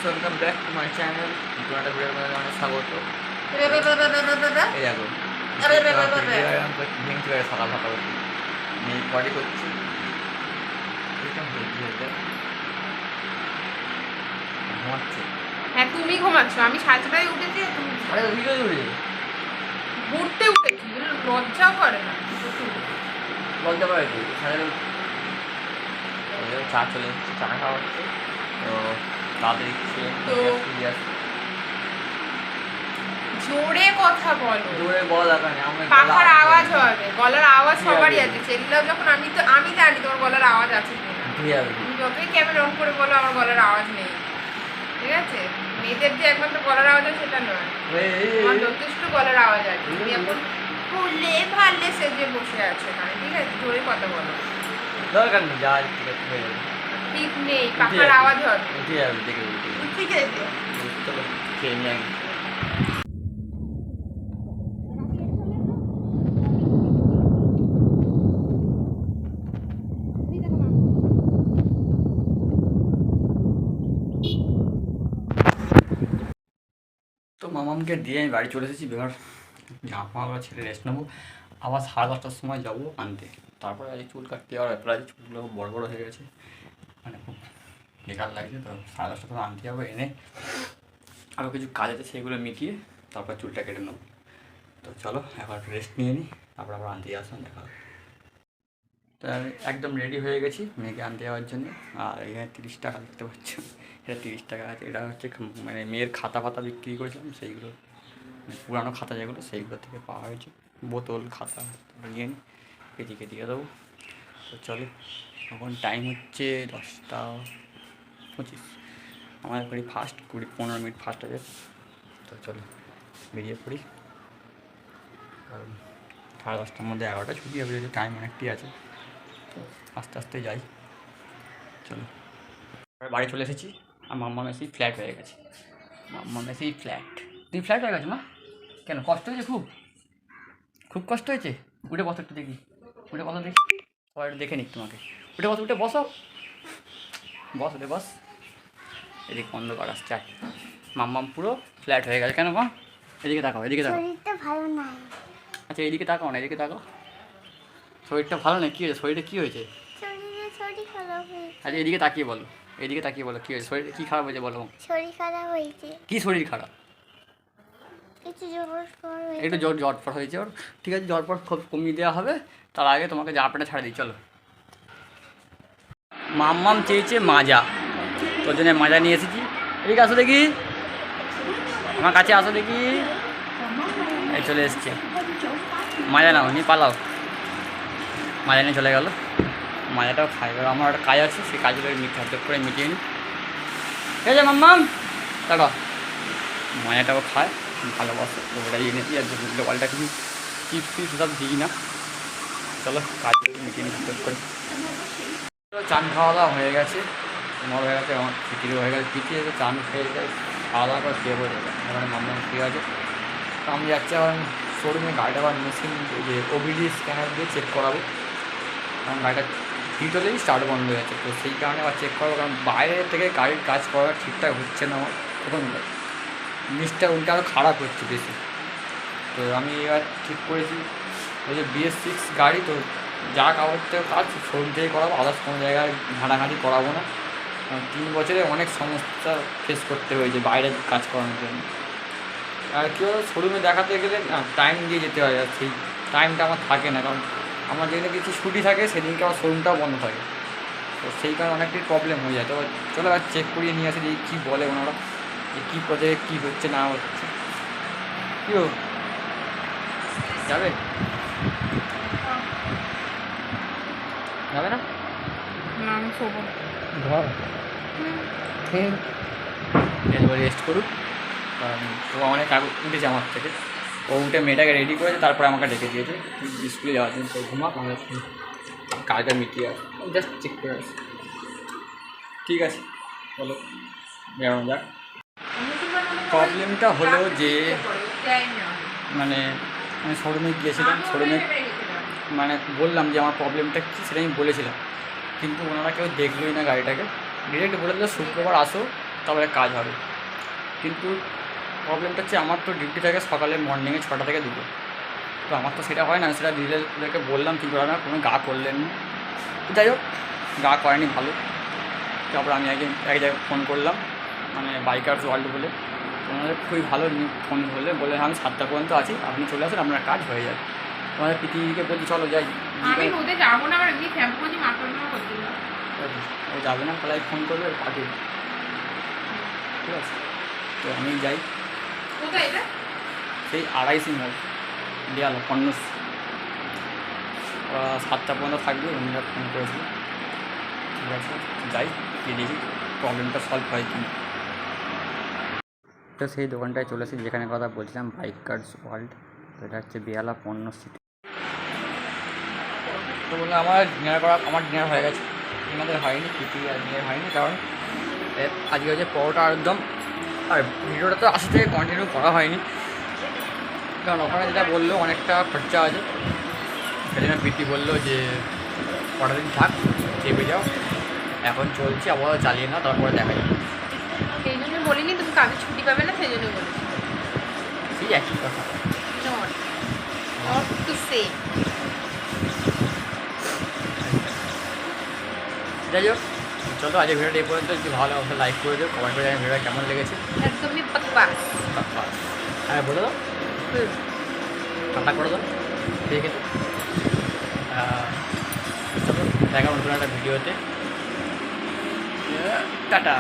Welcome back to my channel. নতুন ভিডিওর মধ্যে অনেক স্বাগত। এই দেখো ভেঙে চলে সকাল সকাল মেয়ে পটি করছি। ঘুমাচ্ছে। হ্যাঁ তুমি ঘুমাচ্ছ, আমি সাতটায় উঠেছি। আরে ভিডিও জুড়ে ঘুরতে উঠেছি, লজ্জাও করে না। বলতে পারে কি সাড়ে চা চলে এসেছে, চা খাওয়া হচ্ছে। তো তাড়াতাড়ি জোরে কথা বলো, জোরে বলা দরকার নেই, আমার পাখার আওয়াজ হবে, গলার আওয়াজ সবারই আছে। সেগুলো যখন আমি জানি তোমার গলার আওয়াজ আছে কিনা। তুমি যতই ক্যামেরা অন করে বলো আমার গলার আওয়াজ নেই, ঠিক আছে? মেয়েদের যে একমাত্র গলার আওয়াজ আছে সেটা নয়, তোমার যথেষ্ট গলার আওয়াজ আছে। তুমি এখন ফুলে ভালে সেজে বসে আছো এখানে, ঠিক আছে? জোরে কথা বলো, দরকার নেই, যা ঠিক আছে হয়ে যাবে। ঠিক নেই, পাখার আওয়াজ হবে। উঠে যাবে, দেখে ঠিক আছে, চলো খেয়ে নিয়ে আগে। তো মামামকে দিয়ে আমি বাড়ি চলে এসেছি। এবার জামা ছেড়ে রেস্ট নেবো, আবার 10:30টার সময় যাবো আনতে। তারপরে আজ চুল কাটতে যাওয়ার ব্যাপার আছে, চুলগুলো বড় বড় হয়ে গেছে, মানে খুব বেকার লাগছে। তো 10:30টার সময় আনতে যাবো, এনে আরও কিছু কাজ আছে সেগুলো মিটিয়ে তারপর চুলটা কেটে নেবো। তো চলো এবার রেস্ট নিয়ে নিই, তারপর আবার আনতে আসলাম, দেখা হবে। তো আমি একদম রেডি হয়ে গেছি মেয়েকে আনতে যাওয়ার জন্য। আর এখানে 30 টাকা দেখতে পাচ্ছ, এটা 30 টাকা আছে। এটা হচ্ছে মানে মেয়ের খাতা ফাতা বিক্রি করেছিলাম, সেইগুলো মানে পুরানো খাতা যেগুলো সেইগুলো থেকে পাওয়া হয়েছে। বোতল খাতা নিয়ে নিই, এদিকে দিয়ে দেবো। তো চলো, এখন টাইম হচ্ছে 10:25। আমাদের করি ফার্স্ট 20-15 মিনিট ফার্স্ট আছে। তো চলো বেরিয়ে পড়ি, কারণ 10:30টার মধ্যে 11টা ছুটি হবে, যদি টাইম অনেকটাই আছে। তো আস্তে আস্তে যাই, চলো। বাড়ি চলে এসেছি, আর মাম্মা মেসি ফ্ল্যাট হয়ে গেছে। মাম্মা মেসি ফ্ল্যাট, তুই ফ্ল্যাট হয়ে গেছে মা? কেন কষ্ট হয়েছে? খুব খুব কষ্ট হয়েছে। উঠে বসো একটু দেখি, উঠে বসো দেখি, সবাই একটু দেখে নিক তোমাকে। উঠে বসো, উঠে বসো, বস উঠে বস। এদিকে অন্ধকার আসছে। আর মাম্মাম পুরো ফ্ল্যাট হয়ে গেছে। কেন মা? এদিকে তাকাও, এদিকে তাকাও। শরীরটা ভালো নাই। আচ্ছা এইদিকে তাকাও না, এদিকে তাকাও। শরীরটা ভালো নেই? কী হয়েছে শরীরে? কী হয়েছে? শরীর খারাপ হয়েছে। আচ্ছা এদিকে তাকিয়ে বলো, এদিকে তাকিয়ে বলো কী হয়েছে, শরীরে কী খারাপ হয়েছে বলো। শরীর খারাপ হয়েছে। কী শরীর খারাপ? একটু জ্বর হয়েছে। একটু জটপট হয়েছে ওর। ঠিক আছে, জটপট খুব কমিয়ে দেওয়া হবে। তার আগে তোমাকে জামাটা ছাড়া দিই, চলো। মাম্মাম চেয়েছে মাজা, তোর জন্য মাজা নিয়ে এসেছি। এদিকে আসো দেখি, আমার কাছে আসো দেখি। এই চলে এসছে, মাজা নাও, নিয়ে পালাও। মাজা নিয়ে চলে গেল, মাজাটাও খাই। এবার আমার একটা কাজ আছে, সেই কাজগুলো ঝপঝপ করে মিটিয়ে নিই। ঠিক আছে মাম্মাম, দেখো মাজাটাও খায়, ভালোবাসো ওটাই এনেছি। আর পাল্টা কিছু চিপস টিপস সব দিই না। চলো কাজ মিটিয়ে নিই ঝপঝপ করে। চান খাওয়া দাওয়া হয়ে গেছে, তোমার হয়ে গেছে, আমার পিটিরও হয়ে গেছে। পিটি এসে চান খেয়ে গেছে, খাওয়া দাওয়া করে শুয়ে পড়ে যাবে। এখানে মাম্মাম ঠিক আছে। তো আমি যাচ্ছি আবার শোরুমে, গাড়িটা আবার মেশিন যে ওবিডি স্ক্যানার দিয়ে চেক করাবো, কারণ গাড়িটা হিট হলেই স্টার্ট বন্ধ হয়ে যাচ্ছে। তো সেই কারণে আবার চেক করবো, কারণ বাইরে থেকে গাড়ির কাজ করা ঠিকঠাক হচ্ছে না আমার। তখন জিনিসটা উল্টে আরও খারাপ হচ্ছে বেশি। তো আমি এবার ঠিক করেছি, ওই যে BS6 গাড়ি, তো যা কাগজ থেকে কাজ শোরুম থেকে করাবো, আদার্স কোনো জায়গায় ঘাটাঘাটি করাবো না। 3 বছরে অনেক সমস্যা ফেস করতে হয়েছে বাইরে কাজ করানোর জন্য। আর কেউ শোরুমে দেখাতে গেলে না টাইম দিয়ে যেতে হয়, আর সেই টাইমটা আমার থাকে না, কারণ আমার যেদিনে কিছু ছুটি থাকে সেদিনকে আমার শোরুমটাও বন্ধ থাকে। তো সেই কারণে অনেকটাই প্রবলেম হয়ে যায়। তো চলো আর চেক করিয়ে নিয়ে আসি যে কী বলে ওনারা, যে কী প্রজেক্ট কী হচ্ছে না হচ্ছে। কেউ যাবে যাবে না? আমি শোবো। ঘর এবার রেস্ট করুক, কারণ ও অনেক আগে উঠেছে আমার থেকে। ও উঠে মেয়েটাকে রেডি করেছে, তারপরে আমাকে ডেকে দিয়েছে স্কুলে যাওয়ার জন্য। তো ঘুমাক, আমাদের কাজটা মিটিয়ে আসে, জাস্ট চেক করে আসি। ঠিক আছে চলো বেরোনো যাক। প্রবলেমটা হলো যে মানে আমি শোরুমে গিয়েছিলাম, শোরুমে মানে বললাম যে আমার প্রবলেমটা কী সেটা আমি বলেছিলাম, কিন্তু ওনারা কেউ দেখলোই না গাড়িটাকে। ডিরেক্ট বলে দিল শুক্রবার আসো, তারপরে কাজ হবে। কিন্তু প্রবলেমটা হচ্ছে আমার তো ডিউটি থাকে সকালে মর্নিংয়ে 6টা থেকে 2টো, তো আমার তো সেটা হয় না। সেটা ডিলারদেরকে বললাম ঠিক করে না, কোনো গা করলেন না। তো যাই হোক, গা করেনি ভালো। তারপর আমি এক জায়গায় ফোন করলাম, মানে বাইকার্স ওয়ার্ল্ড বলে, ওনাদের খুবই ভালো ফোন করলে বলে আমি 7টা পর্যন্ত আছি, আপনি চলে আসেন, আপনার কাজ হয়ে যাবে। তোমাদের পিটিকে বলছি চলো যাই, আমি রোদে যাবো না, আমার এমনি শ্যাম্পু করছি, মাথা করতে না। ও যাবে না, তাহলে ফোন করবে পাঠিয়ে, ঠিক আছে? তো আমি যাই, কোথায় এটা? সেই 2:30 মোড় দেয়ালো পণ্য। 7টা পর্যন্ত থাকবে, উনিরা ফোন করেছিল। ঠিক আছে, যাই, গিয়ে দেখি প্রবলেমটা সলভ হয় কি। তো সেই দোকানটায় চলে এসেছি যেখানে কথা বলছিলাম, বাইকার্স ওয়ার্ল্ড। তো এটা হচ্ছে বেহালা পণ্য সিটি। তো বললাম আমার ডিনার হয়ে গেছে, এনাদের হয়নি, পিটি আর ডিনার হয়নি, কারণ আজকে হচ্ছে পরোটা একদম। আর ভিডিওটা তো আসতে থেকে কন্টিনিউ করা হয়নি, কারণ ওখানে যেটা বললো অনেকটা খরচা আছে। সেদিন পিটি বললো যে কটা দিন থাক, চেপে যাও, এখন চলছে আবার চালিয়ে নাও, তারপরে দেখা যাবে। সেই জন্য বলিনি তুমি কাজে ছুটি পাবে না, সেই জন্য বলেছি। সেই একই কথা। Not to say. যাই হোক, চলো আজকে ভিডিওটা এই পর্যন্ত। যদি ভালো অবশ্যই লাইক করে দিও, কমেন্ট করে জানি ভিডিওটা কেমন লেগেছে। একদমই বাকবাস। হ্যাঁ বলে দাও, ঠান্ডা করে দাও, ঠিক আছে? চলো দেখা নতুন একটা ভিডিওতে, টাটা।